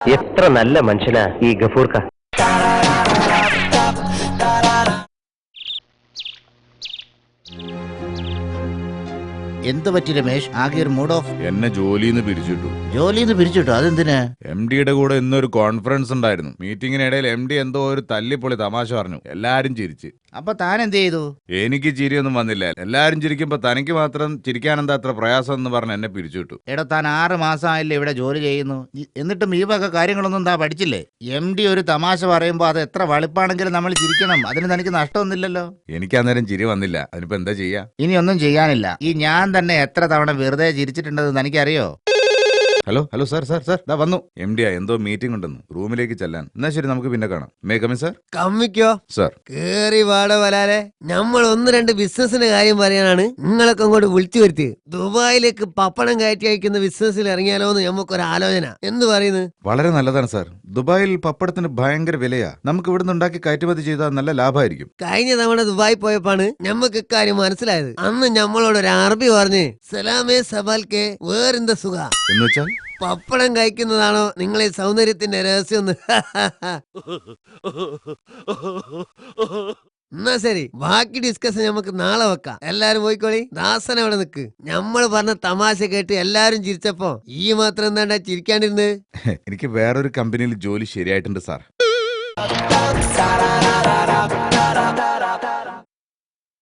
എത്ര നല്ല മനുഷ്യനാ ഈ ഗഫൂർക്ക. എന്ത് പറ്റി രമേശ്? ആകെ ഒരു മൂഡ് ഓഫ്. എന്നെ ജോലിന്ന് പിരിച്ചിട്ടു. ജോലിന്ന് പിരിച്ചിട്ടു? അതെന്തിനാ? എം ഡിയുടെ കൂടെ ഇന്നൊരു കോൺഫറൻസ് ഉണ്ടായിരുന്നു. മീറ്റിംഗിനിടയിൽ എം ഡി എന്തോ ഒരു തല്ലിപ്പൊളി തമാശ പറഞ്ഞു. എല്ലാരും ചിരിച്ച്. അപ്പൊ താൻ എന്ത് ചെയ്തു? എനിക്ക് ചിരിയൊന്നും വന്നില്ല. എല്ലാരും ചിരിക്കുമ്പോ തനിക്ക് മാത്രം ചിരിക്കാനെന്താ അത്ര പ്രയാസം എന്ന് പറഞ്ഞ് എന്നെ പിരിച്ചുവിട്ടു. എടാ, താൻ 6 മാസമായില്ലേ ഇവിടെ ജോലി ചെയ്യുന്നു, എന്നിട്ടും ഈ വക കാര്യങ്ങളൊന്നും താ പഠിച്ചില്ലേ? എം ഡി ഒരു തമാശ പറയുമ്പോ അത് എത്ര വളിപ്പാണെങ്കിലും നമ്മൾ ചിരിക്കണം. അതിന് തനിക്ക് നഷ്ടമൊന്നുമില്ലല്ലോ. എനിക്ക് അന്നേരം ചിരി വന്നില്ല. അതിനിപ്പോ എന്താ ചെയ്യാ? ഇനി ഒന്നും ചെയ്യാനില്ല. ഈ ഞാൻ തന്നെ എത്ര തവണ വെറുതെ ചിരിച്ചിട്ടുണ്ടെന്ന് തനിക്കറിയോ? Hello hello sir sir sir ദാ വന്നു. എം ഡി എന്തോ മീറ്റിംഗ് ഉണ്ടെന്ന്, റൂമിലേക്ക് ചെല്ലാൻ. എന്നാ ശരി, നമുക്ക് പിന്നെ കാണാം. May come in sir? കമ്മിക്കോ സാർ. കേറി വാട വലാലെ. നമ്മൾ 1-2 ബിസിനസിന്റെ കാര്യം പറയാനാണ് നിങ്ങളൊക്കെ അങ്ങോട്ട് വിളിച്ചു വരുത്തി. ദുബായിലേക്ക് പപ്പടം കയറ്റി അയക്കുന്ന ബിസിനസ്സിൽ ഇറങ്ങിയാലോ എന്ന് നമുക്കൊരു ആലോചന. എന്ത് പറയുന്നു? വളരെ നല്ലതാണ് സാർ. ദുബായിൽ പപ്പടത്തിന് ഭയങ്കര വിലയാ. നമുക്ക് ഇവിടുന്ന് ഉണ്ടാക്കി കയറ്റുമതി ചെയ്താൽ നല്ല ലാഭമായിരിക്കും. കഴിഞ്ഞ തവണ ദുബായി പോയപ്പാണ് ഞമ്മക്ക് ഇക്കാര്യം മനസ്സിലായത്. അന്ന് ഞമ്മളോട് ഒരു അറബി പറഞ്ഞ് സലാമേ സബാൽക്കെ വേറെന്താ സുഖ എന്ന് വെച്ചാൽ പപ്പടം കഴിക്കുന്നതാണോ നിങ്ങളെ സൗന്ദര്യത്തിന്റെ രഹസ്യം? എന്നാ ശരി, ബാക്കി ഡിസ്കഷൻ നമുക്ക് നാളെ വെക്കാം. എല്ലാരും പോയിക്കോളി. ദാസൻ അവിടെ നിക്ക്. ഞമ്മള് പറഞ്ഞ തമാശ കേട്ട് എല്ലാരും ചിരിച്ചപ്പോ ഈ മാത്രം എന്താണ്ടാ ചിരിക്കാണ്ടിരുന്നത്? എനിക്ക് വേറൊരു കമ്പനിയിൽ ജോലി ശരിയായിട്ടുണ്ട് സാർ.